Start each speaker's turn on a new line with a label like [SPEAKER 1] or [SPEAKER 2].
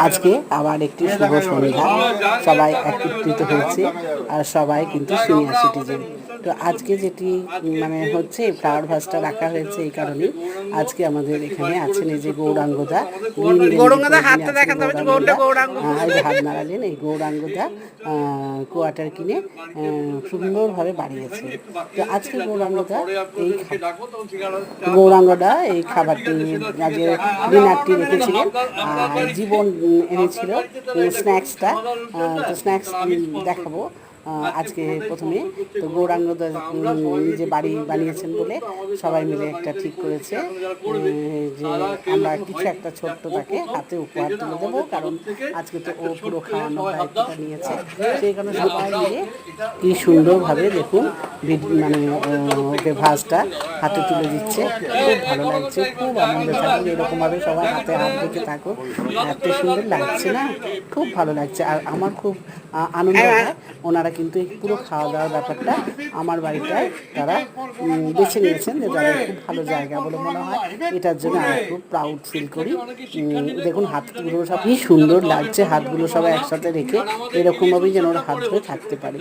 [SPEAKER 1] আজকে আবার একটি শুভ সন্ধ্যা, সবাই একত্রিত হয়েছে আর সবাই কিন্তু সিনিয়র সিটিজেন। তো আজকে যেটি হচ্ছে ফ্লাওয়ার ভাসটা রাখা হয়েছে এই কারণে আজকে আমাদের এখানে আছেন এই যে গৌরাঙ্গদা, হাত নাড়ালেন। এই গৌরাঙ্গদা কোয়ার্টার কিনে সুন্দরভাবে বাড়িয়েছে। তো আজকে গৌরাঙ্গদা এই খাবারটি আজকে ডিনারটি রেখেছিলেন আর জীবন এনেছিল স্ন্যাক্সটা। তো স্ন্যাক্স দেখাবো আজকে প্রথমে। তো গৌরাঙ্গদা নিজে বাড়ি বানিয়েছেন বলে সবাই মিলে একটা ঠিক করেছে যে আমরা কিছু একটা ছোট্ট তাকে হাতে উপহার তুলে দেবো, কারণ আজকে তো ও পুরো খাওয়ানোর দায়িত্বটা নিয়েছে। সেই কারণে সবাই মিলে কি সুন্দরভাবে দেখুন ওকে ভাসটা হাতে তুলে দিচ্ছে। খুব ভালো লাগছে, খুব আনন্দে থাকুন, এরকমভাবে সবাই হাতে হাত রেখে থাকুক। এত সুন্দর লাগছে না, খুব ভালো লাগছে। আর আমার খুব আনন্দ হয়, ওনারা কিন্তু এই পুরো খাওয়া দাওয়ার ব্যাপারটা আমার বাড়িটায় তারা বেছে নিয়েছেন, যে তাদের খুব ভালো জায়গা বলে মনে হয়। এটার জন্য আমি খুব প্রাউড ফিল করি। দেখুন হাতগুলো সব কি সুন্দর লাগছে, হাতগুলো সবাই একসাথে রেখে এরকমভাবেই যেন ওরা হাত ধরে থাকতে পারে।